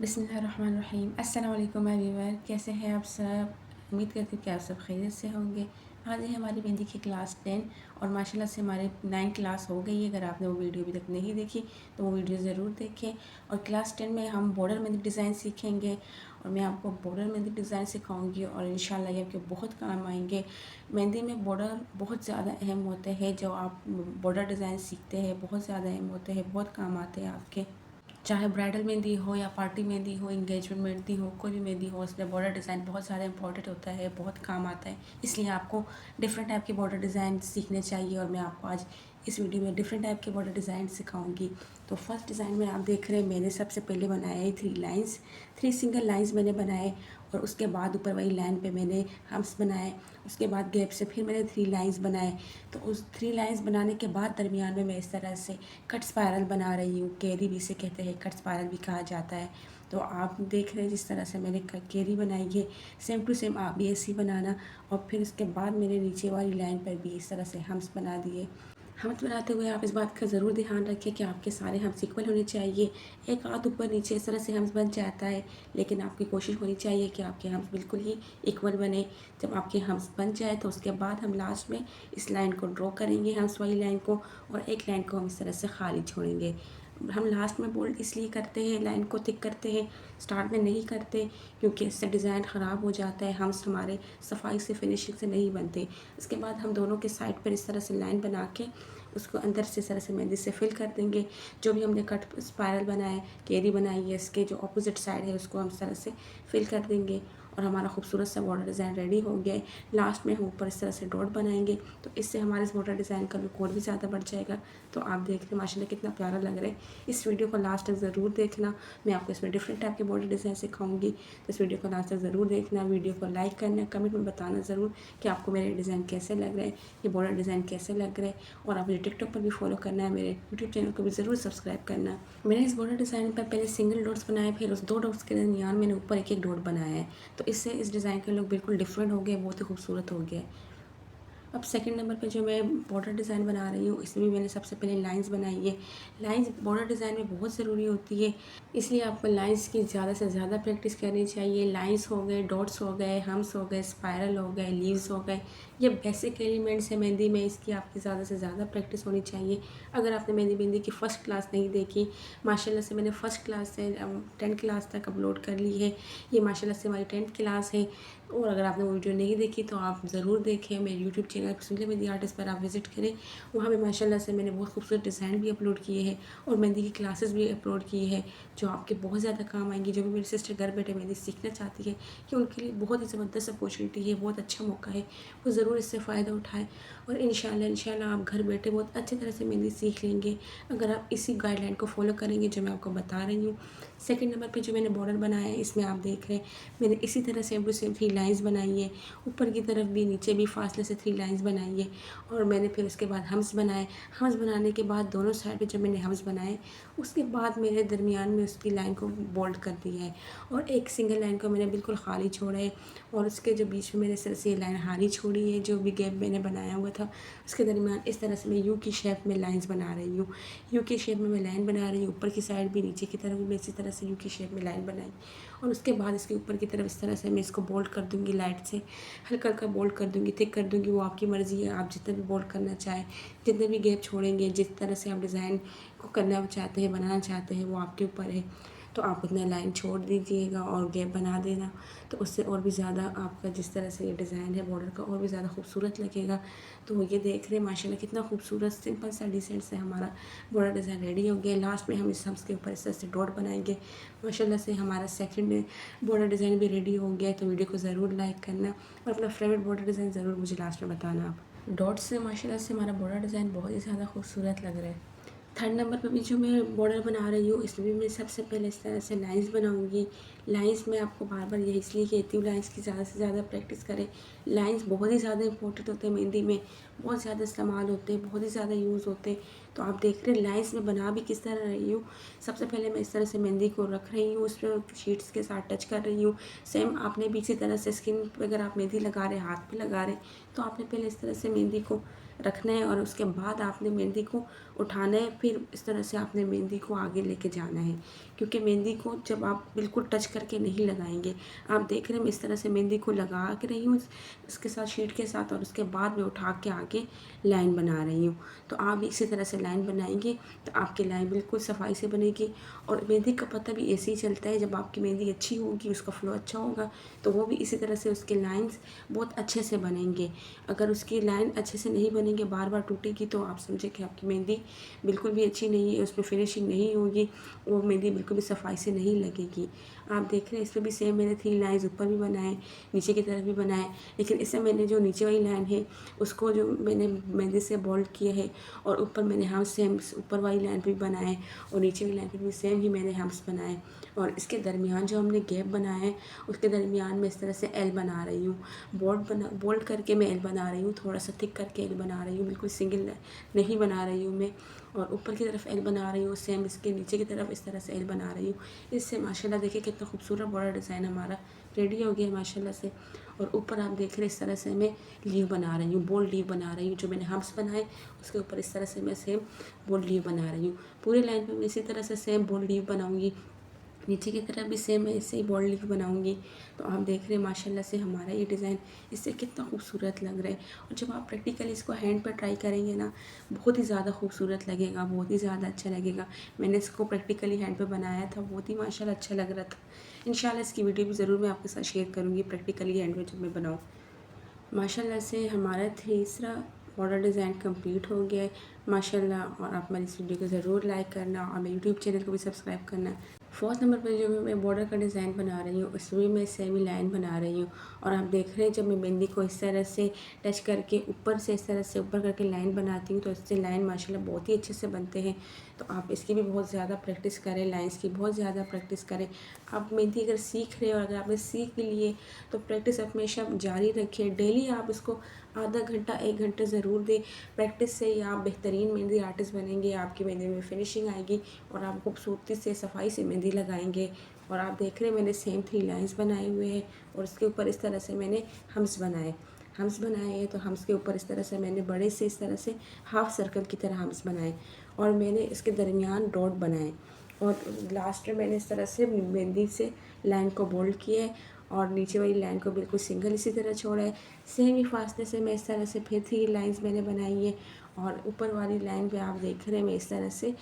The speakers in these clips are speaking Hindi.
बिस्मिल्लाहिर्रहमानिर्रहीम। अस्सलाम वालेकुम एवरीवन, कैसे हैं आप सब। उम्मीद करती हूँ कि आप सब खैरियत से होंगे। आज है हमारी मेहंदी की क्लास 10 और माशाल्लाह से हमारे 9 क्लास हो गई है। अगर आपने वो वीडियो अभी तक नहीं देखी तो वो वीडियो ज़रूर देखें। और क्लास 10 में हम बॉर्डर मेहंदी डिज़ाइन सीखेंगे और मैं आपको बॉर्डर मेहंदी डिज़ाइन सिखाऊंगी और इंशाल्लाह ये आपके बहुत काम आएंगे। मेहंदी में बॉर्डर बहुत ज़्यादा अहम होते हैं। जो आप बॉर्डर डिज़ाइन सीखते हैं बहुत ज़्यादा अहम होते हैं, बहुत काम आते हैं आपके। चाहे ब्राइडल मेहंदी हो या पार्टी मेहंदी हो, इंगेजमेंट मेहंदी हो, कोई भी मेहंदी हो, उसमें बॉर्डर डिज़ाइन बहुत ज़्यादा इंपॉर्टेंट होता है, बहुत काम आता है। इसलिए आपको डिफरेंट टाइप के बॉर्डर डिज़ाइन सीखने चाहिए और मैं आपको आज इस वीडियो में डिफरेंट टाइप के बॉर्डर डिज़ाइन सिखाऊंगी। तो फर्स्ट डिज़ाइन में आप देख रहे हैं, मैंने सबसे पहले बनाया है 3 लाइन्स, 3 सिंगल लाइन्स मैंने बनाए और उसके बाद ऊपर वही लाइन पे मैंने हम्स बनाए। उसके बाद गैप से फिर मैंने 3 लाइन्स बनाए। तो उस 3 लाइन्स बनाने के बाद दरमियान में मैं इस तरह से कट स्पायरल बना रही हूँ। कैरी भी इसे कहते हैं, कट स्पायरल भी कहा जाता है। तो आप देख रहे हैं जिस तरह से मैंने कैरी बनाई है, सेम टू सेम आप भी ऐसी बनाना। और फिर उसके बाद मैंने नीचे वाली लाइन पर भी इस तरह से हम्स बना दिए। हम्स बनाते हुए आप इस बात का ज़रूर ध्यान रखें कि आपके सारे हम्स इक्वल होने चाहिए। एक आध ऊपर नीचे इस तरह से हम्स बन जाता है, लेकिन आपकी कोशिश होनी चाहिए कि आपके हम्स बिल्कुल ही इक्वल बने। जब आपके हम्स बन जाए तो उसके बाद हम लास्ट में इस लाइन को ड्रॉ करेंगे, हम्स वाली लाइन को, और एक लाइन को हम इस तरह से खाली छोड़ेंगे। हम लास्ट में बोल्ड इसलिए करते हैं, लाइन को थिक करते हैं, स्टार्ट में नहीं करते, क्योंकि इससे डिज़ाइन ख़राब हो जाता है, हम्स हमारे सफाई से फिनिशिंग से नहीं बनते। इसके बाद हम दोनों के साइड पर इस तरह से लाइन बना के उसको अंदर से इस तरह से मेहंदी से फिल कर देंगे। जो भी हमने कट स्पायरल बनाया है, कैरी बनाई है, इसके जो अपोजिट साइड है उसको हम इस तरह से फिल कर देंगे और हमारा खूबसूरत सा बॉर्डर डिज़ाइन रेडी हो गया है। लास्ट में हम ऊपर इस तरह से डॉट बनाएंगे तो इससे हमारे इस बॉर्डर डिज़ाइन का लुक और भी ज़्यादा बढ़ जाएगा। तो आप देख रहे हैं माशाल्लाह कितना प्यारा लग रहा है। इस वीडियो को लास्ट तक ज़रूर देखना, मैं आपको इसमें डिफरेंट टाइप के बॉर्डर डिज़ाइन सिखाऊंगी। तो इस वीडियो को लास्ट तक ज़रूर देखना, वीडियो को लाइक करना, कमेंट में बताना ज़रूर कि आपको मेरे डिज़ाइन कैसे लग रहे हैं, ये बॉर्डर डिज़ाइन कैसे लग रहे हैं। और आप मुझे टिकटॉक पर भी फॉलो करना है, मेरे यूट्यूब चैनल को भी ज़रूर सब्सक्राइब करना। मैंने इस बॉर्डर डिज़ाइन पर पहले सिंगल डॉट्स बनाए, फिर उस 2 डॉट्स के दरमियान मैंने ऊपर एक एक डॉट बनाया है। तो इससे इस डिज़ाइन का लुक बिल्कुल डिफरेंट हो गया, बहुत ही खूबसूरत हो गया। अब सेकंड नंबर पे जो मैं बॉर्डर डिज़ाइन बना रही हूँ, इसमें भी मैंने सबसे पहले लाइंस बनाई है। लाइंस बॉर्डर डिज़ाइन में बहुत ज़रूरी होती है, इसलिए आपको लाइंस की ज़्यादा से ज़्यादा प्रैक्टिस करनी चाहिए। लाइंस हो गए, डॉट्स हो गए, हम्स हो गए, स्पायरल हो गए, लीव्स हो गए, ये बेसिक एलिमेंट्स है मेहंदी में, इसकी आपकी ज़्यादा से ज़्यादा प्रैक्टिस होनी चाहिए। अगर आपने मेहंदी की फ़र्स्ट क्लास नहीं देखी, माशाल्लाह से मैंने फ़र्स्ट क्लास से 10 क्लास तक अपलोड कर ली है। ये माशाल्लाह से हमारी 10th क्लास है। और अगर आपने वो वीडियो नहीं देखी तो आप ज़रूर देखें, मेरे यूट्यूब चैनल सुनले मेहंदी आर्टिस्ट पर आप विज़िट करें। वहाँ पे माशाल्लाह से मैंने बहुत खूबसूरत डिज़ाइन भी अपलोड किए हैं और मेहंदी की क्लासेस भी अपलोड की है, जो आपके बहुत ज़्यादा काम आएंगी। जो भी मेरी सिस्टर घर बैठे मेहंदी सीखना चाहती है, कि उनके लिए बहुत ही ज़बरदस्त अपॉर्चुनिटी है, बहुत अच्छा मौका है, वो ज़रूर इससे फ़ायदा उठाएँ। और इंशाल्लाह आप घर बैठे बहुत अच्छी तरह से मेहंदी सीख लेंगे, अगर आप इसी गाइडलाइन को फॉलो करेंगे जो मैं आपको बता रही हूँ। सेकंड नंबर पे जो मैंने बॉर्डर बनाया है, इसमें आप देख रहे हैं मैंने इसी तरह सेम टू सेम 3 लाइन्स बनाई है, ऊपर की तरफ भी नीचे भी फासले से 3 लाइन्स बनाई है। और मैंने फिर उसके बाद हम्स बनाए। हम्स बनाने के बाद दोनों साइड पे जब मैंने हम्स बनाए, उसके बाद मेरे दरमियान में उसकी लाइन को बोल्ड कर दिया है और एक सिंगल लाइन को मैंने बिल्कुल खाली छोड़ा है। और उसके जो बीच में मैंने इस तरह से लाइन खाली छोड़ी है, जो भी गैप मैंने बनाया हुआ था उसके दरमियान इस तरह से मैं यू की शेप में लाइन्स बना रही हूँ। यू की शेप में मैं लाइन बना रही हूँ, ऊपर की साइड भी नीचे की तरफ भी मैं इसी तरह से यू की शेप में लाइन बनाई। और उसके बाद इसके ऊपर की तरफ इस तरह से मैं इसको बोल्ड कर दूँगी, लाइट से हल्का हल्का बोल्ड कर दूँगी, थिक कर दूँगी, वो आपकी मर्ज़ी है, आप जितना भी बोल्ड करना चाहें, जितने भी गैप छोड़ेंगे, जिस तरह से आप डिज़ाइन को करना चाहते हैं, बनाना चाहते हैं, वो आपके ऊपर है। तो आप उतना लाइन छोड़ दीजिएगा और गैप बना देना, तो उससे और भी ज़्यादा आपका जिस तरह से ये डिज़ाइन है बॉर्डर का और भी ज़्यादा खूबसूरत लगेगा। तो ये देख रहे हैं माशाल्लाह कितना खूबसूरत सिंपल सा डिसेंट से हमारा बॉर्डर डिज़ाइन रेडी हो गया। लास्ट में हम इस हम्स के ऊपर इस तरह से डॉट बनाएंगे। माशाल्लाह से हमारा सेकंड बॉर्डर डिज़ाइन भी रेडी हो गया है। तो वीडियो को ज़रूर लाइक करना और अपना फेवरेट बॉर्डर डिज़ाइन ज़रूर मुझे लास्ट में बताना आप। डॉट से माशाल्लाह से हमारा बॉर्डर डिज़ाइन बहुत ही ज़्यादा खूबसूरत लग रहा है। थर्ड नंबर पे भी जो मैं बॉर्डर बना रही हूँ, इसमें भी मैं सबसे पहले इस तरह से लाइंस बनाऊँगी। लाइंस में आपको बार बार यही इसलिए कहती हूँ लाइंस की ज़्यादा से ज़्यादा प्रैक्टिस करें। लाइंस बहुत ही ज़्यादा इंपॉर्टेंट होते हैं मेहंदी में, बहुत ज़्यादा इस्तेमाल होते हैं, बहुत ही ज़्यादा यूज़ होते हैं। तो आप देख रहे हैं लाइंस में बना भी किस तरह रही हूँ। सबसे पहले मैं इस तरह से मेहंदी को रख रही हूँ, उस पर शीट्स के साथ टच कर रही हूँ। सेम आपने भी इसी तरह से स्किन पर अगर आप मेहंदी लगा रहे हैं, हाथ पे लगा रहे हैं, तो आपने पहले इस तरह से मेहंदी को रखना है और उसके बाद आपने मेहंदी को उठाना है, फिर इस तरह से आपने मेहंदी को आगे लेके जाना है। क्योंकि मेहंदी को जब आप बिल्कुल टच करके नहीं लगाएंगे, आप देख रहे हैं मैं इस तरह से मेहंदी को लगा के रही हूँ इसके साथ, शीट के साथ, और उसके बाद मैं उठा के आगे लाइन बना रही हूँ। तो आप भी इसी तरह से लाइन बनाएंगे तो आपकी लाइन बिल्कुल सफाई से बनेगी। और मेहंदी का पता भी ऐसे ही चलता है, जब आपकी मेहंदी अच्छी होगी, उसका फ्लो अच्छा होगा, तो वो भी इसी तरह से उसके लाइंस बहुत अच्छे से बनेंगे। अगर उसकी लाइन अच्छे से नहीं बनेंगे, बार बार टूटेगी, तो आप समझे कि आपकी मेहंदी बिल्कुल भी अच्छी नहीं है, उसमें फिनिशिंग नहीं होगी, वो मेहंदी बिल्कुल भी सफाई से नहीं लगेगी। आप देख रहे हैं इस पर भी सेम मैंने 3 लाइन्स ऊपर भी बनाए, नीचे की तरफ भी बनाए, लेकिन इससे मैंने जो नीचे वाली लाइन है उसको जो मैंने मेहंदी से बोल्ड किया है, और ऊपर मैंने हम सेम ऊपर वाली लाइन पर भी बनाए और नीचे वाली लाइन पर भी सेम ही मैंने हम्स बनाए। और इसके दरमियान जो हमने गैप बनाया है उसके दरमियान में इस तरह से एल बना रही हूँ, बोल्ड करके मैं एल बना रही हूँ, थोड़ा सा थिक करके एल बना रही हूँ, बिल्कुल सिंगल नहीं बना रही हूँ मैं। और ऊपर की तरफ एल बना रही हूँ, सेम इसके नीचे की तरफ इस तरह से एल बना रही हूँ। इससे माशाल्लाह देखिए कितना खूबसूरत बॉर्डर डिज़ाइन हमारा रेडी हो गया है माशाल्लाह से। और ऊपर आप देख रहे हैं इस तरह से मैं लीव बना रही हूँ, बोल्ड लीव बना रही हूँ, जो मैंने हम्स बनाए उसके ऊपर इस तरह से मैं सेम बोल्ड लीव बना रही हूँ। पूरी लाइन पर मैं इसी तरह से सेम बोल्ड लीव बनाऊँगी, नीचे की तरफ भी सेम है, ऐसे ही बॉर्डर लीफ बनाऊंगी। तो आप देख रहे हैं माशाल्लाह से हमारा ये डिज़ाइन इससे कितना खूबसूरत लग रहा है। और जब आप प्रैक्टिकली इसको हैंड पर ट्राई करेंगे ना, बहुत ही ज़्यादा खूबसूरत लगेगा, बहुत ही ज़्यादा अच्छा लगेगा। मैंने इसको प्रैक्टिकली हैंड पे बनाया था, बहुत ही माशाल्लाह अच्छा लग रहा था। इंशाल्लाह इसकी वीडियो भी ज़रूर मैं आपके साथ शेयर करूँगी प्रैक्टिकली हैंड में जब मैं बनाऊँ। माशाल्लाह से हमारा तीसरा बॉर्डर डिज़ाइन कंप्लीट हो गया है माशाल्लाह। और आप हमारी इस वीडियो को ज़रूर लाइक करना और मेरे यूट्यूब चैनल को भी सब्सक्राइब करना। फोर्थ नंबर पर जो मैं बॉर्डर का डिज़ाइन बना रही हूँ उसमें मैं सेमी लाइन बना रही हूँ। और आप देख रहे हैं जब मैं मेहंदी को इस तरह से टच करके ऊपर से इस तरह से ऊपर करके लाइन बनाती हूँ तो इससे लाइन माशाल्लाह बहुत ही अच्छे से बनते हैं। तो आप इसकी भी बहुत ज़्यादा प्रैक्टिस करें, लाइंस की बहुत ज़्यादा प्रैक्टिस करें। आप मेहंदी अगर सीख रहे हो और अगर आपने सीख भी लिए तो प्रैक्टिस हमेशा जारी रखिए। डेली आप इसको आधा घंटा 1 घंटे ज़रूर दें। प्रैक्टिस से ही आप बेहतरीन मेहंदी आर्टिस्ट बनेंगे, आपकी मेहंदी में फिनिशिंग आएगी और आप खूबसूरती से सफाई से मेहंदी लगाएंगे। और आप देख रहे हैं मैंने सेम 3 लाइंस बनाए हुए हैं और इसके ऊपर इस तरह से मैंने हम्स बनाए हैं। तो हम्स के ऊपर इस तरह से मैंने बड़े से इस तरह से हाफ सर्कल की तरह हम्स बनाए और मैंने इसके दरमियान डॉट बनाए। और लास्ट में मैंने इस तरह से मेहंदी से लाइन को बोल्ड किया है और नीचे वाली लाइन को बिल्कुल सिंगल इसी तरह छोड़ा है। सेम ही फासले से मैं इस तरह से फिर 3 लाइंस मैंने बनाई है। और ऊपर वाली लाइन पे आप देख रहे हैं मैं इस तरह से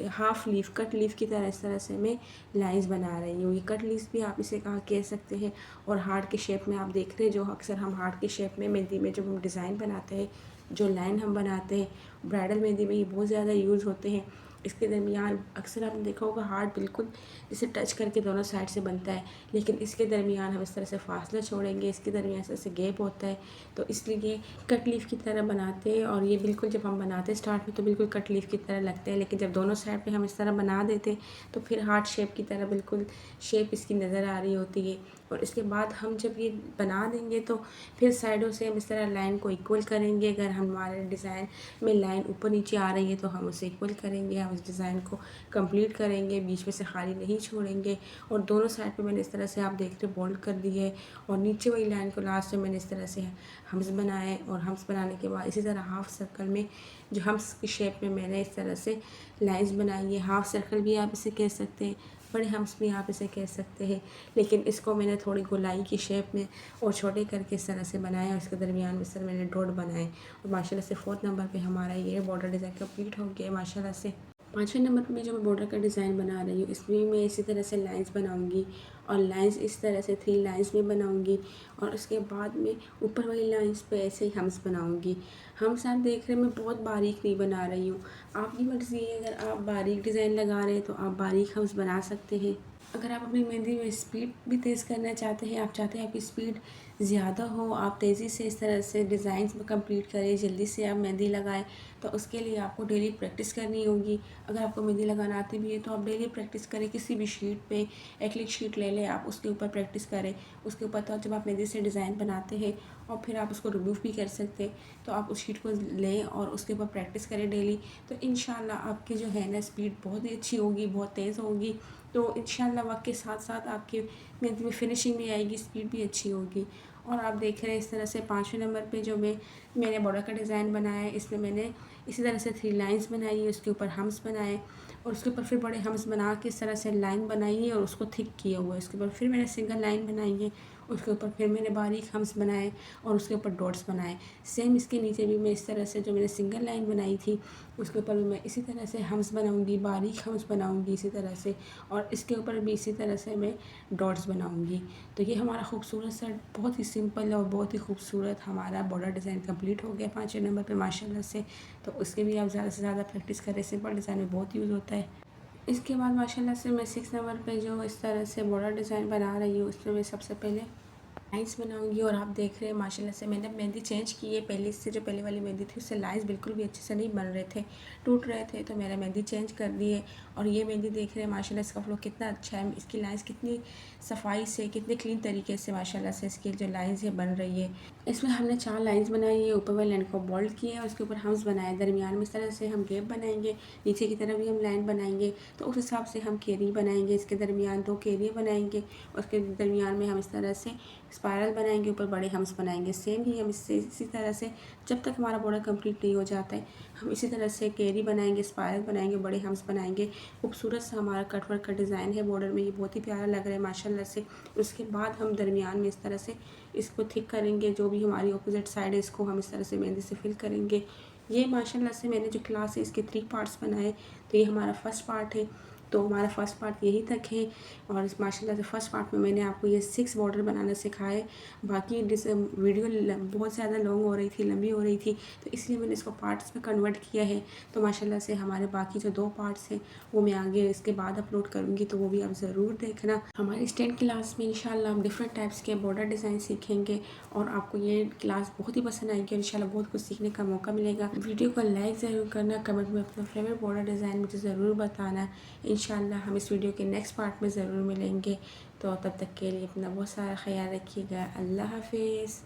हाफ लीफ, कट लीफ की तरह इस तरह से मैं लाइंस बना रही हूँ। ये कट लीफ भी आप इसे कह सकते हैं। और हार्ट के शेप में आप देख रहे हैं, जो अक्सर हम हार्ट के शेप में मेहंदी में जब हम डिज़ाइन बनाते हैं, जो लाइन हम बनाते हैं ब्राइडल मेहंदी में, ये बहुत ज़्यादा यूज़ होते हैं। इसके दरमियान अक्सर आपने देखा होगा हार्ट बिल्कुल इसे टच करके दोनों साइड से बनता है, लेकिन इसके दरमियान हम इस तरह से फासला छोड़ेंगे, इसके दरमियान इस तरह से गैप होता है। तो इसलिए कट लीफ की तरह बनाते हैं। और ये बिल्कुल जब हम बनाते हैं स्टार्ट में तो बिल्कुल कट लीफ की तरह लगते हैं, लेकिन जब दोनों साइड पे हम इस तरह बना देते तो फिर हार्ट शेप की तरह बिल्कुल शेप इसकी नज़र आ रही होती है। और इसके बाद हम जब ये बना देंगे तो फिर साइडों से हम इस तरह लाइन को इक्वल करेंगे। अगर हमारे डिज़ाइन में लाइन ऊपर नीचे आ रही है तो हम उसे इक्वल करेंगे, हम इस डिज़ाइन को कंप्लीट करेंगे, बीच में से खाली नहीं छोड़ेंगे। और दोनों साइड पे मैंने इस तरह से आप देख रहे बोल्ड कर दिए है। और नीचे वाली लाइन को लास्ट में मैंने इस तरह से हम्स बनाए और हम्स बनाने के बाद इसी तरह हाफ सर्कल में जो हम्स की शेप में मैंने इस तरह से लाइंस बनाई है। हाफ सर्कल भी आप इसे कह सकते हैं, बड़े हम्स भी आप इसे कह सकते हैं, लेकिन इसको मैंने थोड़ी गोलाई की शेप में और छोटे करके इस तरह से बनाया और इसके दरमियान में इस तरह मैंने डॉट बनाए। और माशाल्लाह से 4th नंबर पे हमारा ये बॉर्डर डिज़ाइन कंप्लीट हो गया माशाल्लाह से। 5वें नंबर पे जो मैं बॉर्डर का डिज़ाइन बना रही हूँ इसमें भी मैं इसी तरह से लाइंस बनाऊँगी और लाइंस इस तरह से 3 लाइंस में बनाऊँगी। और उसके बाद में ऊपर वाली लाइंस पे ऐसे ही हम्स बनाऊँगी। हम्स आप देख रहे हैं मैं बहुत बारीक नहीं बना रही हूँ, आपकी मर्ज़ी है। अगर आप बारीक डिज़ाइन लगा रहे हैं तो आप बारीक हम्स बना सकते हैं। अगर आप अपनी मेहंदी में स्पीड भी तेज़ करना चाहते हैं, आप चाहते हैं आपकी स्पीड ज़्यादा हो, आप तेज़ी से इस तरह से डिज़ाइंस में कंप्लीट करें, जल्दी से आप मेहंदी लगाएं, तो उसके लिए आपको डेली प्रैक्टिस करनी होगी। अगर आपको मेहंदी लगाना आती भी है तो आप डेली प्रैक्टिस करें। किसी भी शीट पे एक्रिलिक शीट ले लें, आप उसके ऊपर प्रैक्टिस करें। उसके ऊपर तो जब आप मेहंदी से डिज़ाइन बनाते हैं और फिर आप उसको रिमूव भी कर सकते हैं, तो आप उस शीट को लें और उसके ऊपर प्रैक्टिस करें डेली। तो इंशाल्लाह आपकी जो है ना स्पीड बहुत ही अच्छी होगी, बहुत तेज़ होगी। तो इंशाल्लाह वक्त के साथ साथ आपकी मेहंदी में फिनिशिंग भी आएगी, स्पीड भी अच्छी होगी। और आप देख रहे हैं इस तरह से 5वें नंबर पे जो मैंने बॉर्डर का डिज़ाइन बनाया है, इसमें मैंने इसी तरह से 3 लाइंस बनाई है, उसके ऊपर हम्स बनाए और उसके ऊपर फिर बड़े हम्स बना के इस तरह से लाइन बनाई है और उसको थिक किया हुआ है। उसके ऊपर फिर मैंने सिंगल लाइन बनाई है, उसके ऊपर फिर मैंने बारीक हम्स बनाए और उसके ऊपर डॉट्स बनाए। सेम इसके नीचे भी मैं इस तरह से जो मैंने सिंगल लाइन बनाई थी उसके ऊपर भी मैं इसी तरह से हम्स बनाऊंगी, बारीक हम्स बनाऊंगी इसी तरह से, और इसके ऊपर भी इसी तरह से मैं डॉट्स बनाऊंगी। तो ये हमारा खूबसूरत सा बहुत ही सिंपल और बहुत ही खूबसूरत हमारा बॉर्डर डिज़ाइन कंप्लीट हो गया 5वें नंबर पे माशाल्लाह से। तो उसके भी आप ज़्यादा से ज़्यादा प्रैक्टिस करें, सिंपल डिज़ाइन में बहुत यूज़ होता है। इसके बाद माशाल्लाह से मैं 6 नंबर पे जो इस तरह से बॉर्डर डिज़ाइन बना रही हूँ, उसमें मैं सबसे पहले लाइन्स बनाऊंगी। और आप देख रहे हैं माशाल्लाह से मैंने मेहंदी चेंज की है, पहले से जो पहले वाली मेहंदी थी उससे लाइन्स बिल्कुल भी अच्छे से नहीं बन रहे थे, टूट रहे थे, तो मैंने मेहंदी चेंज कर दी है। और ये मेहंदी देख रहे हैं माशाल्लाह इसका फ्लो कितना अच्छा है, इसकी लाइन्स कितनी सफाई से, कितने क्लीन तरीके से माशाल्लाह से इसकी जो लाइन्स है बन रही है। इसमें हमने 4 लाइन्स बनाई है, ऊपर वाली लाइन को बोल्ड किया है, उसके ऊपर हम्स बनाए, दरमियान में इस तरह से हम गैप बनाएंगे, नीचे की तरफ भी हम लाइन बनाएंगे, तो उस हिसाब से हम केरी बनाएंगे। इसके दरमियान 2 केरियाँ बनाएंगे, उसके दरमियान में हम इस तरह से स्पायरल बनाएंगे, ऊपर बड़े हम्स बनाएंगे। सेम ही हम इससे इसी तरह से जब तक हमारा बॉर्डर कंप्लीट नहीं हो जाता है हम इसी तरह से केरी बनाएंगे, स्पायरल बनाएंगे, बड़े हम्स बनाएंगे। खूबसूरत सा हमारा कट वर्क का डिज़ाइन है बॉर्डर में, ये बहुत ही प्यारा लग रहा है माशाल्लाह से। उसके बाद हम दरमियान में इस तरह से इसको थिक करेंगे, जो भी हमारी अपोजिट साइड है इसको हम इस तरह से मेहंदी से फिल करेंगे। ये माशाल्लाह से मैंने जो क्लास है इसके 3 पार्ट्स बनाए, तो ये हमारा फर्स्ट पार्ट है। तो हमारा फर्स्ट पार्ट यही तक है, और इस माशाल्लाह से फर्स्ट पार्ट में मैंने आपको ये 6 बॉर्डर बनाना सिखाए। बाकी वीडियो बहुत ज़्यादा लॉन्ग हो रही थी, लंबी हो रही थी, तो इसलिए मैंने इसको पार्ट्स में कन्वर्ट किया है। तो माशाल्लाह से हमारे बाकी जो 2 पार्ट्स हैं वो मैं आगे इसके बाद अपलोड करूँगी, तो वो भी आप ज़रूर देखना। हमारी स्टेंट क्लास में इंशाल्लाह हम डिफरेंट टाइप्स के बॉर्डर डिज़ाइन सीखेंगे और आपको ये क्लास बहुत ही पसंद आएगी और इंशाल्लाह बहुत कुछ सीखने का मौका मिलेगा। वीडियो को लाइक ज़रूर करना, कमेंट में अपना फेवरेट बॉर्डर डिज़ाइन मुझे ज़रूर बताना। इंशाल्लाह हम इस वीडियो के नेक्स्ट पार्ट में ज़रूर मिलेंगे। तो तब तक के लिए अपना बहुत सारा ख्याल रखिएगा। अल्लाह हाफिज़।